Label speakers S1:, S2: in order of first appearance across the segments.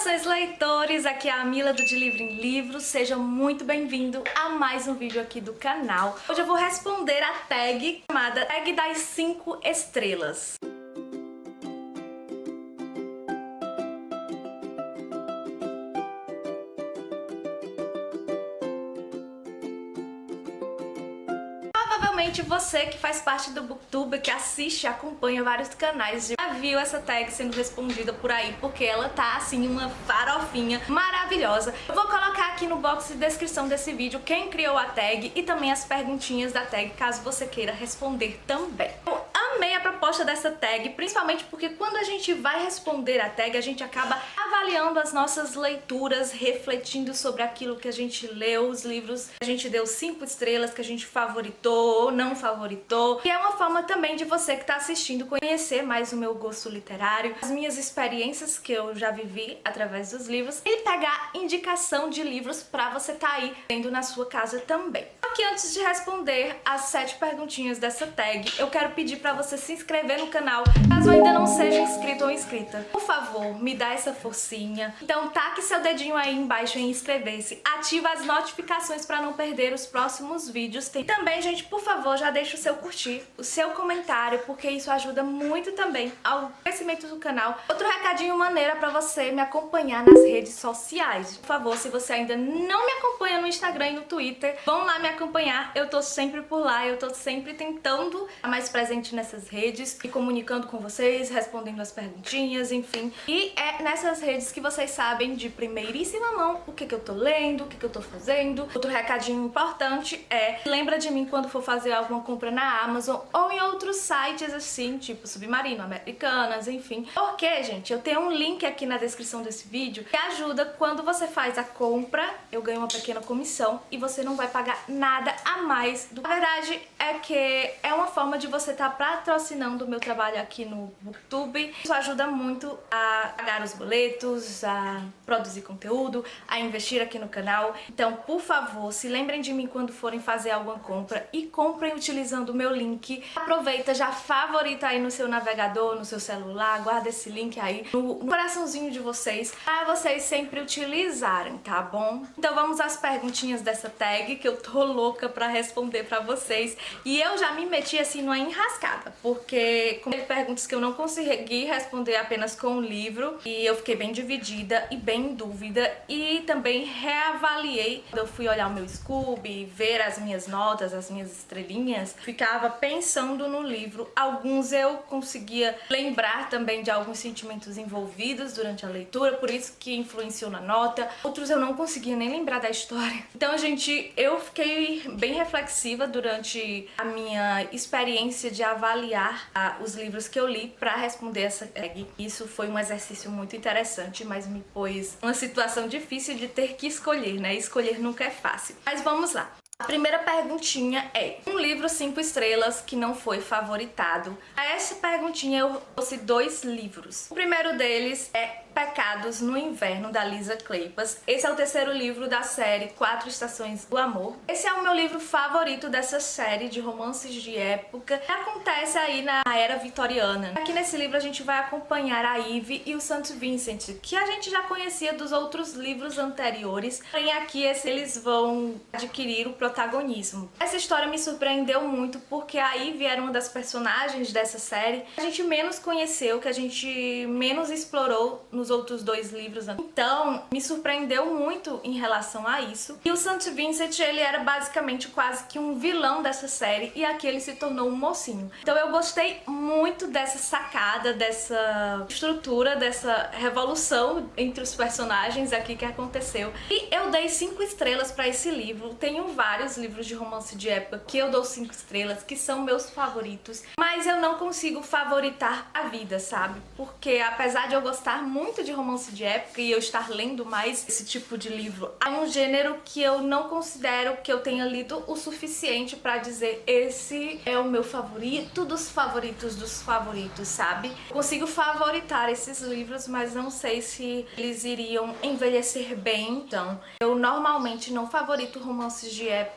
S1: Saudações leitores, aqui é a Mila do De Livro em Livro, seja muito bem-vindo a mais um vídeo aqui do canal. Hoje eu vou responder a tag chamada Tag das 5 estrelas. Provavelmente você que faz parte do Booktube, que assiste e acompanha vários canais, já viu essa tag sendo respondida por aí, porque ela tá assim uma farofinha maravilhosa. Eu vou colocar aqui no box de descrição desse vídeo quem criou a tag e também as perguntinhas da tag, caso você queira responder também. Eu amei a proposta dessa tag, principalmente porque quando a gente vai responder a tag, a gente acaba avaliando as nossas leituras, refletindo sobre aquilo que a gente leu, os livros que a gente deu 5 estrelas, que a gente favoritou ou não favoritou. E é uma forma também de você que está assistindo conhecer mais o meu gosto literário, as minhas experiências que eu já vivi através dos livros e pegar indicação de livros para você estar aí tendo na sua casa também. Só que antes de responder as 7 perguntinhas dessa tag, eu quero pedir para você se inscrever no canal, caso ainda não seja inscrito ou inscrita. Por favor, me dá essa forcinha. Então taque seu dedinho aí embaixo em inscrever-se, ativa as notificações para não perder os próximos vídeos. E também, gente, por favor, já deixa o seu curtir, o seu comentário, porque isso ajuda muito também ao crescimento do canal. Outro recadinho maneira para você me acompanhar nas redes sociais. Por favor, se você ainda não me acompanha no Instagram e no Twitter, vão lá me acompanhar. Eu tô sempre por lá, eu tô sempre tentando estar mais presente nessas redes, me comunicando com vocês, respondendo as perguntinhas, enfim. E é nessas redes que vocês sabem de primeiríssima mão o que eu tô lendo, o que eu tô fazendo. Outro recadinho importante é, lembra de mim quando for fazer alguma compra na Amazon ou em outros sites assim, tipo Submarino, Americanas, enfim. Porque, gente, eu tenho um link aqui na descrição desse vídeo que ajuda quando você faz a compra, eu ganho uma pequena comissão e você não vai pagar nada a mais. A verdade é que é uma forma de você estar patrocinando o meu trabalho aqui no Booktube. Isso ajuda muito a pagar os boletos, a produzir conteúdo, a investir aqui no canal. Então, por favor, se lembrem de mim quando forem fazer alguma compra e comprem utilizando o meu link. Aproveita, já favorita aí no seu navegador, no seu celular, guarda esse link aí no coraçãozinho de vocês, para vocês sempre utilizarem, tá bom? Então vamos às perguntinhas dessa tag, que eu tô louca pra responder pra vocês. E eu já me meti assim numa enrascada, porque como perguntas que eu não consegui responder apenas com o livro, e eu fiquei bem dividida e bem em dúvida, e também reavaliei. Quando eu fui olhar o meu Scooby, ver as minhas notas, as minhas estrelinhas, ficava pensando no livro. Alguns eu conseguia lembrar também de alguns sentimentos envolvidos durante a leitura, por isso que influenciou na nota. Outros eu não conseguia nem lembrar da história. Então, gente, eu fiquei bem reflexiva durante a minha experiência de avaliar os livros que eu li para responder essa tag. Isso foi um exercício muito interessante, mas me pôs numa situação difícil de ter que escolher, né? Escolher nunca é fácil. Mas vamos lá. A primeira perguntinha é: um livro 5 estrelas que não foi favoritado. A essa perguntinha eu trouxe 2 livros. O primeiro deles é Pecados no Inverno, da Lisa Kleypas. Esse é o terceiro livro da série 4 Estações do Amor. Esse é o meu livro favorito dessa série de romances de época que acontece aí na era vitoriana. Aqui nesse livro a gente vai acompanhar a Eve e o St. Vincent, que a gente já conhecia dos outros livros anteriores, porém aqui eles vão adquirir o protagonismo. Essa história me surpreendeu muito porque a Eve era uma das personagens dessa série que a gente menos conheceu, que a gente menos explorou nos outros 2 livros. Então, me surpreendeu muito em relação a isso. E o St. Vincent, ele era basicamente quase que um vilão dessa série, e aqui ele se tornou um mocinho. Então eu gostei muito dessa sacada, dessa estrutura, dessa revolução entre os personagens aqui que aconteceu. E eu dei 5 estrelas para esse livro. Tenho vários livros de romance de época que eu dou 5 estrelas, que são meus favoritos, mas eu não consigo favoritar a vida, sabe? Porque apesar de eu gostar muito de romance de época e eu estar lendo mais esse tipo de livro, é um gênero que eu não considero que eu tenha lido o suficiente pra dizer esse é o meu favorito dos favoritos, sabe? Eu consigo favoritar esses livros, mas não sei se eles iriam envelhecer bem. Então, eu normalmente não favorito romances de época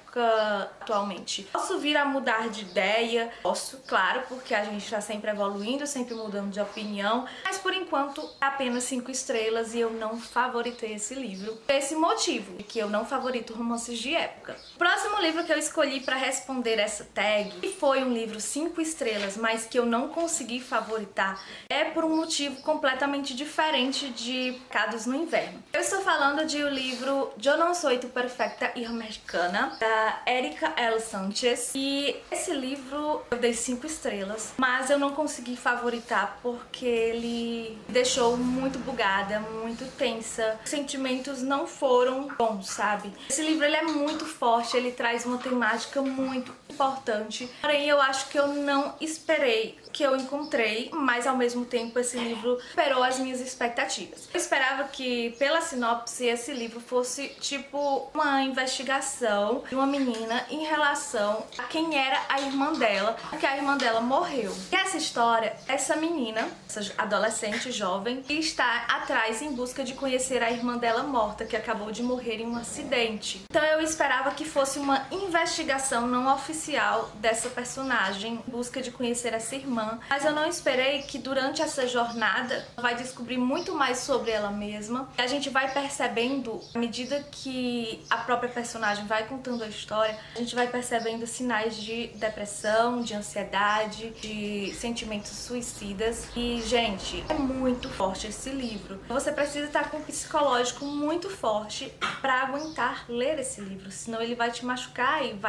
S1: atualmente. Posso vir a mudar de ideia, posso, claro, porque a gente tá sempre evoluindo, sempre mudando de opinião, mas por enquanto é apenas apenas 5 estrelas e eu não favoritei esse livro. Por esse motivo, que eu não favorito romances de época. O próximo livro que eu escolhi para responder essa tag, que foi um livro 5 estrelas, mas que eu não consegui favoritar, é por um motivo completamente diferente de Pecados no Inverno. Eu estou falando de o livro Eu Não Sou Tu Perfecta e Americana, da Erika L. Sanchez. E esse livro eu dei 5 estrelas, mas eu não consegui favoritar porque ele me deixou muito bugada, muito tensa. Os sentimentos não foram bons, sabe? Esse livro ele é muito forte, ele traz uma temática muito importante. Porém, eu acho que eu não esperei o que eu encontrei, mas ao mesmo tempo esse livro superou as minhas expectativas. Eu esperava que, pela sinopse, esse livro fosse tipo uma investigação de uma menina em relação a quem era a irmã dela, porque a irmã dela morreu. E essa história, essa menina, essa adolescente jovem, está atrás em busca de conhecer a irmã dela morta, que acabou de morrer em um acidente. Então eu esperava que fosse uma investigação não oficial dessa personagem em busca de conhecer essa irmã, mas eu não esperei que durante essa jornada vai descobrir muito mais sobre ela mesma. E a gente vai percebendo, à medida que a própria personagem vai contando a história, a gente vai percebendo sinais de depressão, de ansiedade, de sentimentos suicidas. E, gente, é muito forte esse livro. Você precisa estar com um psicológico muito forte pra aguentar ler esse livro, senão ele vai te machucar e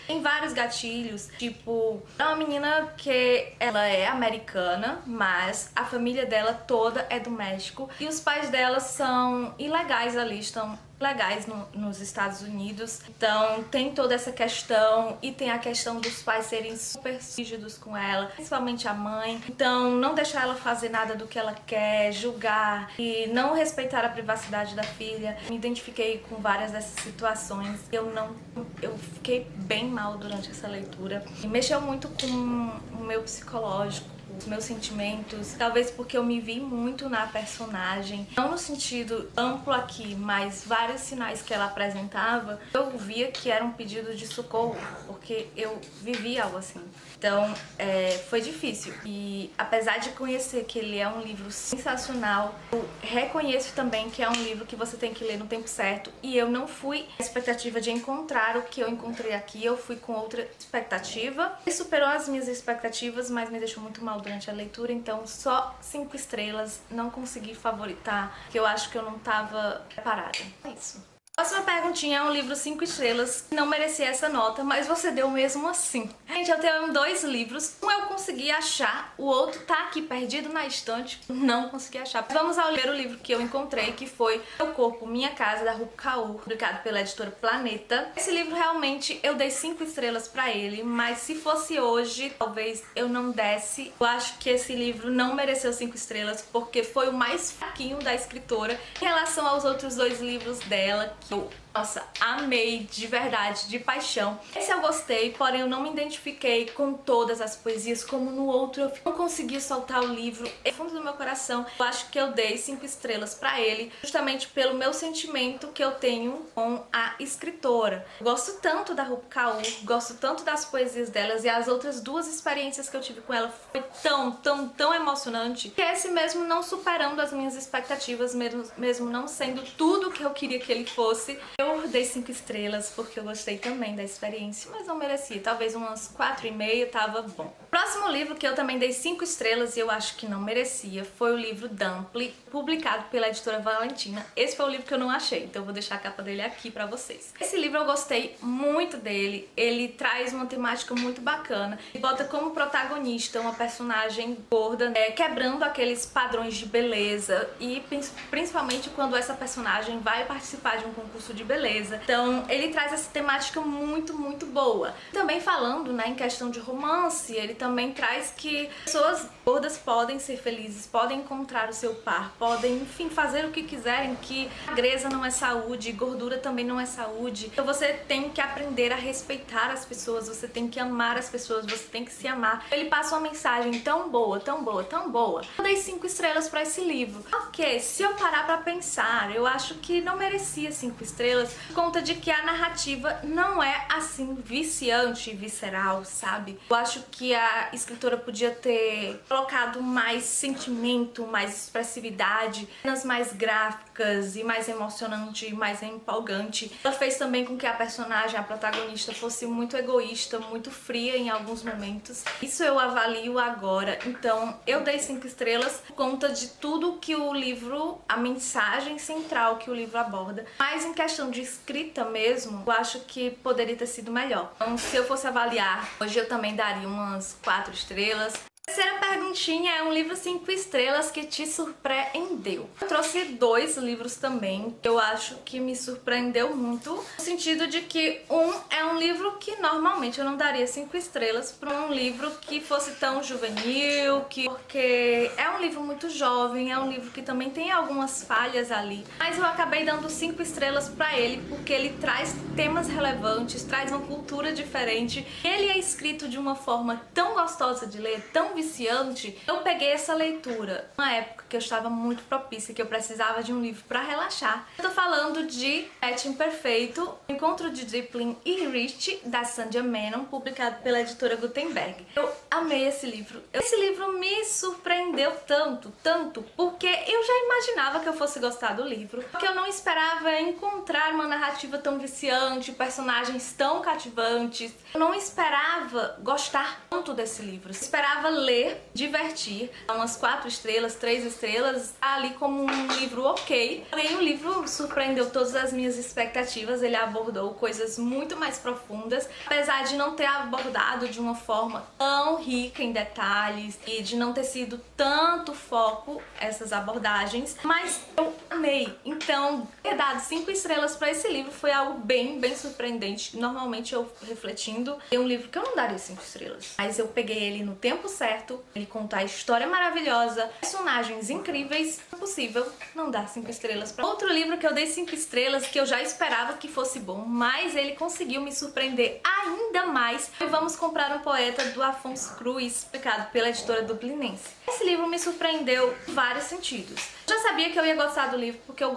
S1: tem vários gatilhos. Tipo, é uma menina que ela é americana, mas a família dela toda é do México e os pais dela são ilegais ali, estão legais nos Estados Unidos. Então tem toda essa questão e tem a questão dos pais serem super rígidos com ela, principalmente a mãe. Então não deixar ela fazer nada do que ela quer, julgar e não respeitar a privacidade da filha. Me identifiquei com várias dessas situações. Eu fiquei bem mal durante essa leitura e mexeu muito com o meu psicológico, os meus sentimentos, talvez porque eu me vi muito na personagem, não no sentido amplo aqui, mas vários sinais que ela apresentava, eu via que era um pedido de socorro, porque eu vivi algo assim. Então, foi difícil. E apesar de conhecer que ele é um livro sensacional, eu reconheço também que é um livro que você tem que ler no tempo certo. E eu não fui à expectativa de encontrar o que eu encontrei aqui, eu fui com outra expectativa. E superou as minhas expectativas, mas me deixou muito mal durante a leitura. Então, só 5 estrelas, não consegui favoritar, porque eu acho que eu não estava preparada. É isso. Próxima perguntinha é um livro 5 estrelas que não merecia essa nota, mas você deu mesmo assim. Gente, eu tenho 2 livros, um eu consegui achar, o outro tá aqui perdido na estante, não consegui achar. Vamos ao primeiro livro que eu encontrei, que foi Meu Corpo, Minha Casa, da Rupi Kaur, publicado pela editora Planeta. Esse livro realmente eu dei 5 estrelas pra ele, mas se fosse hoje, talvez eu não desse. Eu acho que esse livro não mereceu 5 estrelas, porque foi o mais fraquinho da escritora em relação aos outros 2 livros dela, que eu, nossa, amei de verdade, de paixão. Esse eu gostei, porém eu não me identifiquei com todas as poesias, como no outro eu não consegui soltar o livro. No fundo do meu coração, eu acho que eu dei 5 estrelas pra ele, justamente pelo meu sentimento que eu tenho com a escritora. Eu gosto tanto da Rupi Kaur, gosto tanto das poesias delas, e as outras 2 experiências que eu tive com ela foi tão emocionante, que esse mesmo não superando as minhas expectativas, mesmo não sendo tudo que eu queria que ele fosse, eu dei 5 estrelas porque eu gostei também da experiência, mas não merecia. Talvez umas 4,5 tava bom. Próximo livro que eu também dei 5 estrelas e eu acho que não merecia foi o livro Dumpling, publicado pela editora Valentina. Esse foi o livro que eu não achei, então eu vou deixar a capa dele aqui pra vocês. Esse livro eu gostei muito dele, ele traz uma temática muito bacana e bota como protagonista uma personagem gorda, quebrando aqueles padrões de beleza e principalmente quando essa personagem vai participar de um concurso de beleza. Então ele traz essa temática muito boa. Também falando, né, em questão de romance, ele também traz que pessoas gordas podem ser felizes, podem encontrar o seu par, podem, enfim, fazer o que quiserem, que magreza não é saúde, gordura também não é saúde. Então você tem que aprender a respeitar as pessoas, você tem que amar as pessoas, você tem que se amar. Ele passa uma mensagem tão boa. Eu dei 5 estrelas pra esse livro. Ok, se eu parar pra pensar, eu acho que não merecia 5 estrelas por conta de que a narrativa não é assim viciante e visceral, sabe? Eu acho que a a escritora podia ter colocado mais sentimento, mais expressividade, cenas mais gráficas e mais emocionante, mais empolgante. Ela fez também com que a personagem, a protagonista, fosse muito egoísta, muito fria em alguns momentos. Isso eu avalio agora, então eu dei 5 estrelas por conta de tudo que o livro, a mensagem central que o livro aborda. Mas em questão de escrita mesmo, eu acho que poderia ter sido melhor. Então, se eu fosse avaliar, hoje eu também daria umas 4 estrelas. Terceira perguntinha é um livro 5 estrelas que te surpreendeu. Eu trouxe 2 livros também que eu acho que me surpreendeu muito, no sentido de que é um livro que normalmente eu não daria 5 estrelas para um livro que fosse tão juvenil, porque é um livro muito jovem, é um livro que também tem algumas falhas ali, mas eu acabei dando 5 estrelas para ele porque ele traz temas relevantes, traz uma cultura diferente, ele é escrito de uma forma tão gostosa de ler, tão viciante. Eu peguei essa leitura numa época que eu estava muito propícia, que eu precisava de um livro para relaxar. Eu tô falando de Pet Imperfeito, Encontro de Deepling e Rich, da Sandra Menon, publicado pela editora Gutenberg. Eu amei esse livro. Esse livro me surpreendeu tanto, porque eu já imaginava que eu fosse gostar do livro, porque eu não esperava encontrar uma narrativa tão viciante, personagens tão cativantes. Eu não esperava gostar tanto desse livro. Eu esperava ler, divertir, umas 4 estrelas, 3 estrelas, ali como um livro ok. Porém, o livro surpreendeu todas as minhas expectativas, ele abordou coisas muito mais profundas, apesar de não ter abordado de uma forma tão rica em detalhes e de não ter sido tanto foco essas abordagens, mas eu amei. Então, ter dado 5 estrelas para esse livro foi algo bem surpreendente. Normalmente eu refletindo, é um livro que eu não daria 5 estrelas, mas eu peguei ele no tempo certo. Ele conta a história maravilhosa, personagens incríveis. É possível não dar 5 estrelas para outro livro que eu dei 5 estrelas, que eu já esperava que fosse bom, mas ele conseguiu me surpreender ainda mais. E Vamos Comprar um Poeta, do Afonso Cruz, publicado pela editora Dublinense. Esse livro me surpreendeu em vários sentidos. Eu já sabia que eu ia gostar do livro porque eu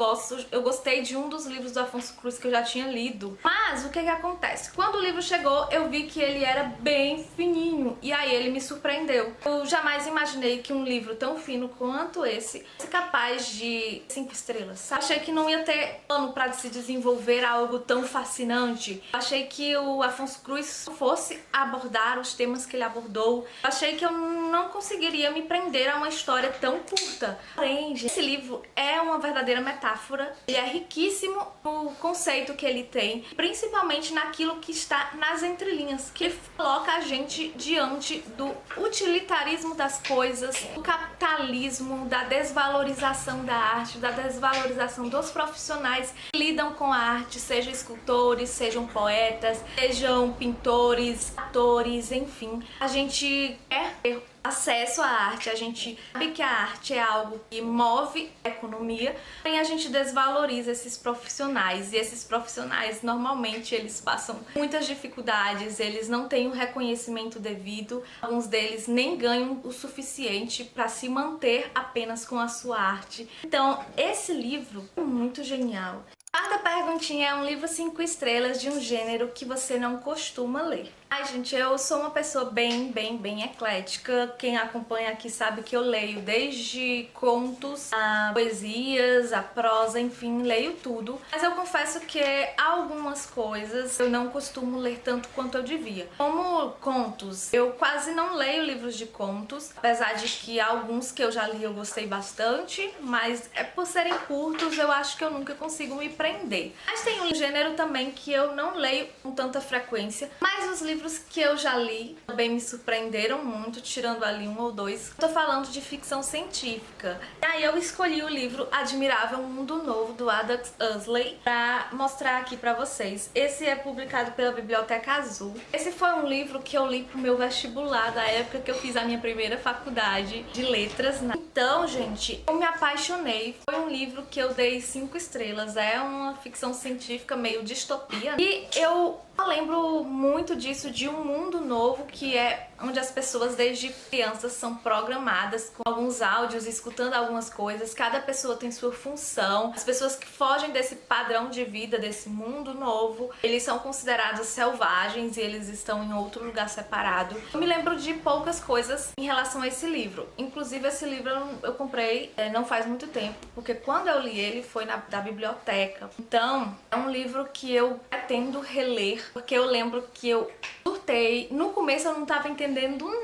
S1: gostei de um dos livros do Afonso Cruz que eu já tinha lido. Mas o que acontece? Quando o livro chegou, eu vi que ele era bem fininho e aí ele me surpreendeu. Eu jamais imaginei que um livro tão fino quanto esse fosse capaz de 5 estrelas, sabe? Achei que não ia ter plano para se desenvolver algo tão fascinante. Achei que o Afonso Cruz fosse abordar os temas que ele abordou. Achei que eu não conseguiria me prender a uma história tão curta. Porém, esse livro é uma verdadeira metáfora. Ele é riquíssimo no conceito que ele tem, principalmente naquilo que está nas entrelinhas, que coloca a gente diante do utilitarismo das coisas, do capitalismo, da desvalorização da arte, da desvalorização dos profissionais que lidam com a arte, sejam escultores, sejam poetas, sejam pintores, atores, enfim. A gente quer ter acesso à arte, a gente sabe que a arte é algo que move a economia, porém a gente desvaloriza esses profissionais, e esses profissionais normalmente eles passam muitas dificuldades, eles não têm o reconhecimento devido, alguns deles nem ganham o suficiente para se manter apenas com a sua arte. Então esse livro é muito genial. Quarta perguntinha é um livro 5 estrelas de um gênero que você não costuma ler. Ai, gente, eu sou uma pessoa bem eclética. Quem acompanha aqui sabe que eu leio desde contos, a poesias, a prosa, enfim, leio tudo. Mas eu confesso que algumas coisas eu não costumo ler tanto quanto eu devia. Como contos, eu quase não leio livros de contos, apesar de que alguns que eu já li eu gostei bastante, mas por serem curtos eu acho que eu nunca consigo me prender. Mas tem um gênero também que eu não leio com tanta frequência, mas os livros que eu já li também me surpreenderam muito, tirando ali 1 ou 2. Tô falando de ficção científica. E aí eu escolhi o livro Admirável Mundo Novo, do Aldous Huxley, pra mostrar aqui pra vocês. Esse é publicado pela Biblioteca Azul. Esse foi um livro que eu li pro meu vestibular, da época que eu fiz a minha primeira faculdade de letras. Então, gente, eu me apaixonei. Foi um livro que eu dei 5 estrelas. É uma ficção científica meio distopia. E eu lembro muito disso início de um mundo novo que é onde as pessoas desde crianças são programadas com alguns áudios, escutando algumas coisas. Cada pessoa tem sua função. As pessoas que fogem desse padrão de vida, desse mundo novo, eles são considerados selvagens e eles estão em outro lugar separado. Eu me lembro de poucas coisas em relação a esse livro. Inclusive esse livro eu comprei não faz muito tempo, porque quando eu li ele foi da biblioteca. Então é um livro que eu pretendo reler, porque eu lembro que eu surtei. No começo eu não estava entendendo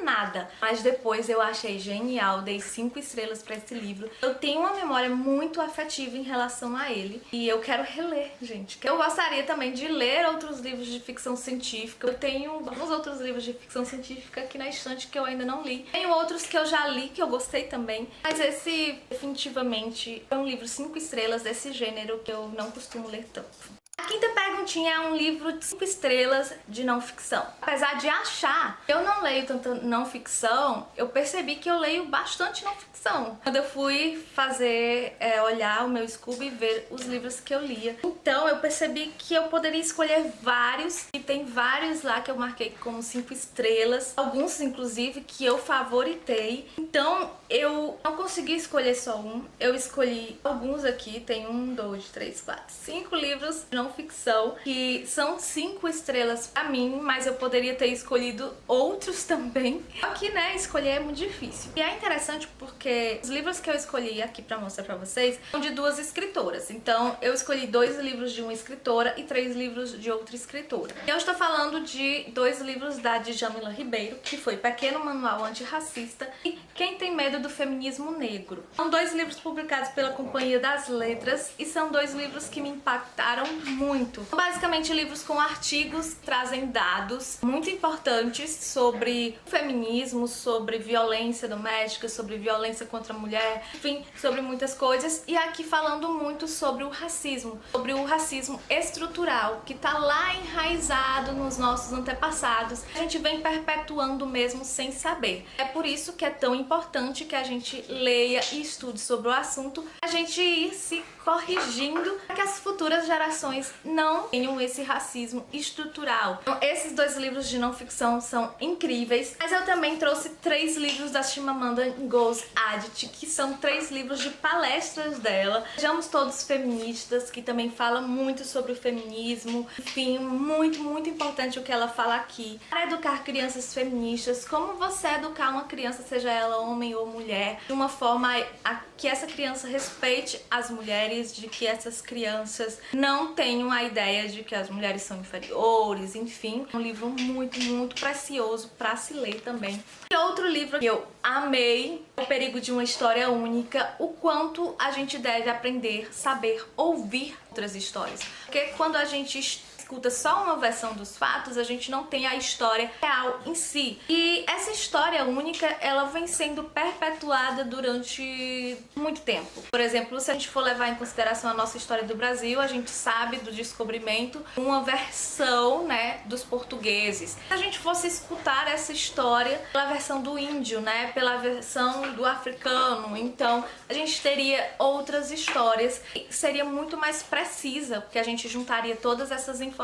S1: nada, mas depois eu achei genial, dei 5 estrelas para esse livro. Eu tenho uma memória muito afetiva em relação a ele e eu quero reler, gente. Eu gostaria também de ler outros livros de ficção científica. Eu tenho alguns outros livros de ficção científica aqui na estante que eu ainda não li. Tenho outros que eu já li, que eu gostei também, mas esse definitivamente é um livro 5 estrelas desse gênero que eu não costumo ler tanto. A quinta perguntinha é um livro de 5 estrelas de não ficção. Apesar de achar que eu não leio tanta não ficção, eu percebi que eu leio bastante não ficção. Quando eu fui fazer, olhar o meu Scooby e ver os livros que eu lia. Então eu percebi que eu poderia escolher vários, e tem vários lá que eu marquei como 5 estrelas. Alguns, inclusive, que eu favoritei. Então eu não consegui escolher só um. Eu escolhi alguns aqui, tem 1, 2, 3, 4, 5 livros de não ficção, que são 5 estrelas pra mim, mas eu poderia ter escolhido outros também. Aqui, né, escolher é muito difícil. E é interessante porque os livros que eu escolhi aqui pra mostrar pra vocês são de 2 escritoras. Então, eu escolhi 2 livros de uma escritora e 3 livros de outra escritora. Eu estou falando de 2 livros da Djamila Ribeiro, que foi Pequeno Manual Antirracista e Quem Tem Medo do Feminismo Negro. São 2 livros publicados pela Companhia das Letras e são 2 livros que me impactaram muito. Basicamente livros com artigos que trazem dados muito importantes sobre feminismo, sobre violência doméstica, sobre violência contra a mulher, enfim, sobre muitas coisas. E aqui falando muito sobre o racismo estrutural, que tá lá enraizado nos nossos antepassados. A gente vem perpetuando mesmo sem saber. É por isso que é tão importante que a gente leia e estude sobre o assunto, a gente ir se corrigindo para que as futuras gerações não tenham esse racismo estrutural. Então, esses 2 livros de não ficção são incríveis, mas eu também trouxe 3 livros da Chimamanda Ngozi Adichie, que são 3 livros de palestras dela. Sejamos Todos Feministas, que também fala muito sobre o feminismo. Enfim, muito importante o que ela fala aqui. Para educar crianças feministas, como você educar uma criança, seja ela homem ou mulher, de uma forma a que essa criança respeite as mulheres, de que essas crianças não tenham a ideia de que as mulheres são inferiores, enfim. Um livro muito precioso para se ler também. E outro livro que eu amei, O Perigo de uma História Única, o quanto a gente deve aprender, saber, ouvir outras histórias. Porque quando a gente escuta só uma versão dos fatos, a gente não tem a história real em si. E essa história única, ela vem sendo perpetuada durante muito tempo. Por exemplo, se a gente for levar em consideração a nossa história do Brasil, a gente sabe do descobrimento, uma versão, né, dos portugueses. Se a gente fosse escutar essa história pela versão do índio, né, pela versão do africano, então a gente teria outras histórias e seria muito mais precisa, porque a gente juntaria todas essas informações.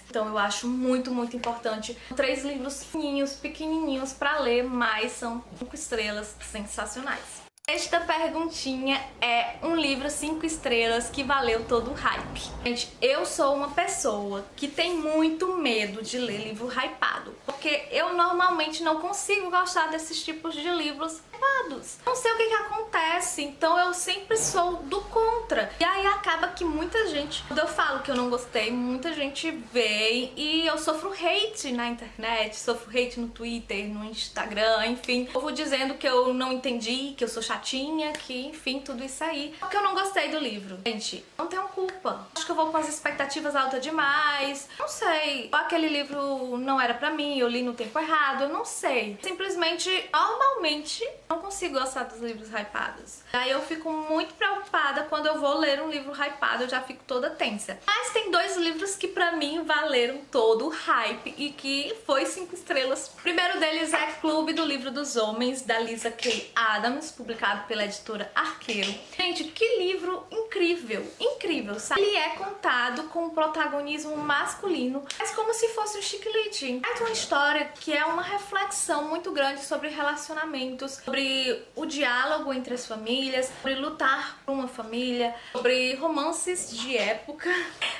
S1: Então eu acho muito importante. 3 livros fininhos, pequenininhos para ler, mas são 5 estrelas sensacionais. Esta perguntinha é um livro 5 estrelas que valeu todo o hype. Gente, eu sou uma pessoa que tem muito medo de ler livro hypado, porque eu normalmente não consigo gostar desses tipos de livros hypados. Não sei o que acontece, então eu sempre sou do contra. E aí acaba que muita gente, quando eu falo que eu não gostei, muita gente vem e eu sofro hate na internet, sofro hate no Twitter, no Instagram, enfim. Eu vou dizendo que eu não entendi, que eu sou chatinha, que enfim, tudo isso aí. Porque eu não gostei do livro. Gente, não tenho culpa. Acho que eu vou com as expectativas altas demais. Não sei. Ou aquele livro não era pra mim, eu li no tempo errado, eu não sei. Simplesmente, normalmente, não consigo gostar dos livros hypados. Aí eu fico muito preocupada quando eu vou ler um livro hypado, eu já fico toda tensa. Mas tem 2 livros que pra mim valeram todo o hype e que foi 5 estrelas. O primeiro deles é Clube do Livro dos Homens, da Lisa K. Adams, publicado pela editora Arqueiro. Gente, que livro incrível, incrível, lançado, ele é contado com um protagonismo masculino, mas como se fosse um chiclete. É uma história que é uma reflexão muito grande sobre relacionamentos, sobre o diálogo entre as famílias, sobre lutar por uma família, sobre romances de época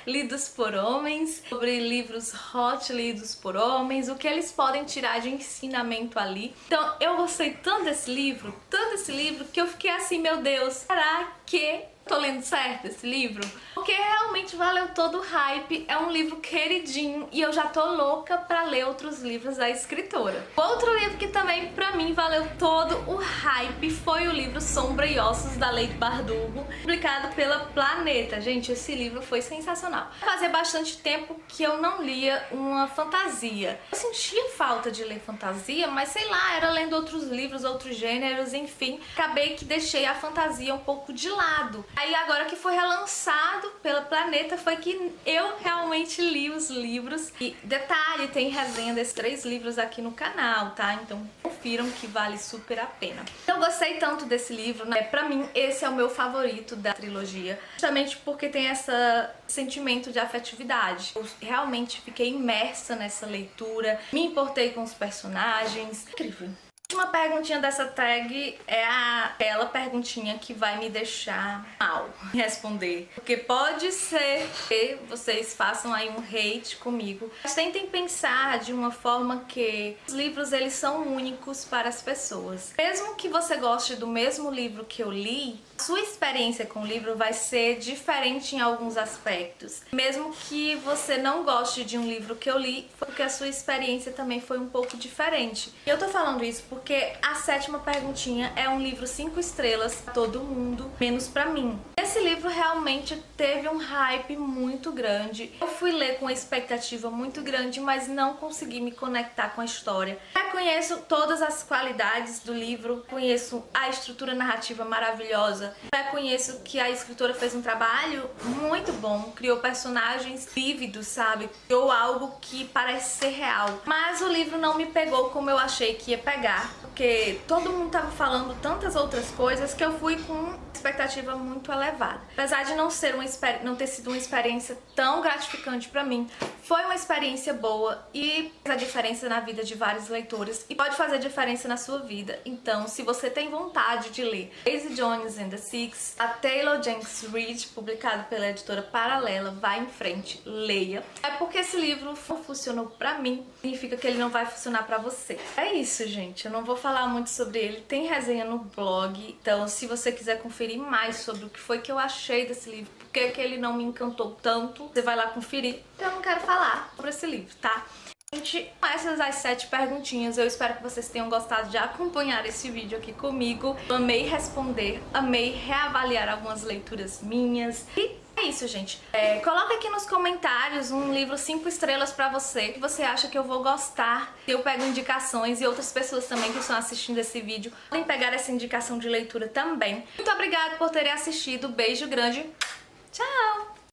S1: lidos por homens, sobre livros hot lidos por homens, o que eles podem tirar de ensinamento ali. Então eu gostei tanto desse livro, que eu fiquei assim, meu Deus, será que tô lendo certo esse livro? Porque realmente valeu todo o hype, é um livro queridinho e eu já tô louca pra ler outros livros da escritora. Outro livro que também pra mim valeu todo o hype foi o livro Sombra e Ossos, da Leigh Bardugo, publicado pela Planeta. Gente, esse livro foi sensacional. Fazia bastante tempo que eu não lia uma fantasia. Eu sentia falta de ler fantasia, mas sei lá, era lendo outros livros, outros gêneros, enfim. Acabei que deixei a fantasia um pouco de lado. Aí agora que foi relançado pela Planeta foi que eu realmente li os livros. E detalhe, tem resenha desses 3 livros aqui no canal, tá? Então confiram que vale super a pena. Eu gostei tanto desse livro, né? Pra mim esse é o meu favorito da trilogia, justamente porque tem esse sentimento de afetividade. Eu realmente fiquei imersa nessa leitura, me importei com os personagens. Incrível. A última perguntinha dessa tag é aquela perguntinha que vai me deixar mal responder. Porque pode ser que vocês façam aí um hate comigo. Mas tentem pensar de uma forma que os livros eles são únicos para as pessoas. Mesmo que você goste do mesmo livro que eu li, a sua experiência com o livro vai ser diferente em alguns aspectos. Mesmo que você não goste de um livro que eu li, porque a sua experiência também foi um pouco diferente. E eu tô falando isso porque a 7ª perguntinha é um livro 5 estrelas pra todo mundo, menos pra mim. Esse livro realmente teve um hype muito grande. Eu fui ler com uma expectativa muito grande, mas não consegui me conectar com a história. Reconheço todas as qualidades do livro, conheço a estrutura narrativa maravilhosa, reconheço que a escritora fez um trabalho muito bom, criou personagens vívidos, sabe? Criou algo que parece ser real. Mas o livro não me pegou como eu achei que ia pegar, porque todo mundo tava falando tantas outras coisas que eu fui com expectativa muito elevada. Apesar de não ter sido uma experiência tão gratificante pra mim, foi uma experiência boa e faz a diferença na vida de vários leitores e pode fazer diferença na sua vida. Então, se você tem vontade de ler Daisy Jones and the Six, a Taylor Jenkins Reid, publicado pela editora Paralela, vai em frente, leia. É porque esse livro não funcionou pra mim, significa que ele não vai funcionar pra você. É isso, gente. Eu não vou falar muito sobre ele, tem resenha no blog, então se você quiser conferir mais sobre o que foi que eu achei desse livro, porque que ele não me encantou tanto, você vai lá conferir. Então eu não quero falar sobre esse livro, tá? Gente, essas as 7 perguntinhas. Eu espero que vocês tenham gostado de acompanhar esse vídeo aqui comigo. Eu amei responder, amei reavaliar algumas leituras minhas. E é isso, gente. Coloca aqui nos comentários um livro 5 estrelas pra você, que você acha que eu vou gostar. Eu pego indicações e outras pessoas também que estão assistindo esse vídeo podem pegar essa indicação de leitura também. Muito obrigada por terem assistido. Beijo grande. Tchau!